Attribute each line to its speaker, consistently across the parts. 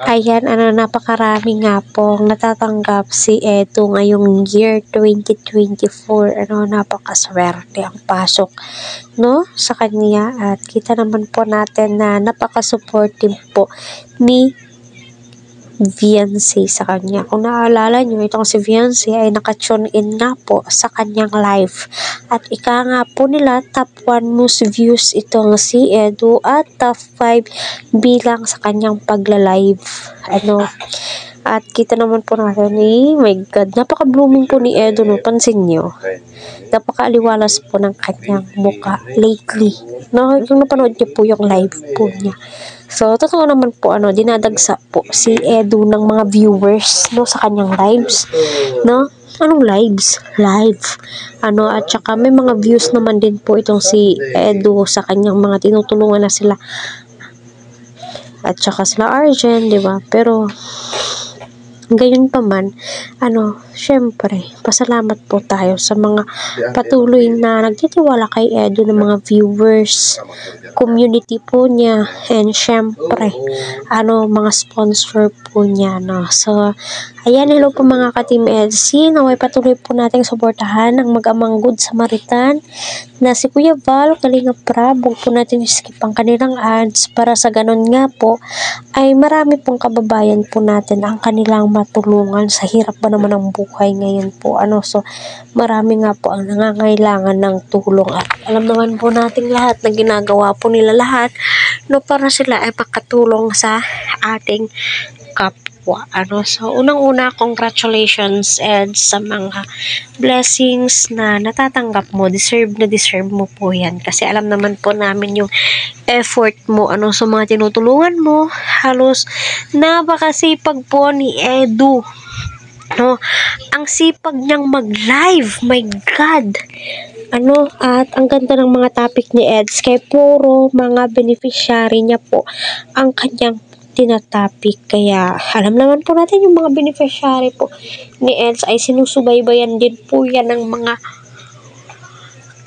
Speaker 1: Ayan, napakarami nga pong natatanggap si Edu ngayong year 2024. Napakaswerte ang pasok, no, sa kanya. At kita naman po natin na napaka-supportive po ni Viancy sa kanya. Kung naalala nyo, itong si Viancy ay naka-tune in nga po sa kanyang live. At ika nga po nila, top 1 most views itong si Edu at top 5 bilang sa kanyang pagla-live. At kita naman po natin my God, napaka-blooming po ni Edu, no? Pansin nyo, napaka-aliwalas po ng kanyang muka lately, no? Yung napanood niyo po yung live po niya. So, totoo naman po, dinadagsa po si Edu ng mga viewers, no, sa kanyang lives, no? Anong lives? Live. At saka may mga views naman din po itong si Edu sa kanyang mga tinutulungan na sila. At saka sila Arjen, di ba? Pero, gayon pa man, syempre, pasalamat po tayo sa mga patuloy na nagtitiwala kay Edu ng mga viewers, community po niya, and syempre, mga sponsor po niya, no? So, ayan, hello po mga ka-Team EDC, naway patuloy po nating suportahan ang mag-amang Good Samaritan na si Kuya Val, Kalinga Prab. Huwag po natin skip ang kanilang ads para sa ganun nga po ay marami pong kababayan po natin ang kanilang matulungan sa hirap ba naman ng buhay ngayon po. So, marami nga po ang nangangailangan ng tulong at alam naman po nating lahat na ginagawa po nila lahat, no, para sila ay makatulong sa ating kapwa. So, unang-una, congratulations Ed sa mga blessings na natatanggap mo. Deserve na deserve mo po yan. Kasi alam naman po namin yung effort mo, sa mga tinutulungan mo. Halos napakasipag po ni Edu. No, ang sipag niyang mag-live. My God. At ang ganda ng mga topic ni Eds, kay puro mga beneficiary niya po ang kanyang tinatapik. Kaya alam naman po natin yung mga beneficiary po ni Eds ay sinusubaybayan din po yan ng mga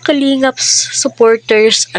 Speaker 1: Kalingaps supporters.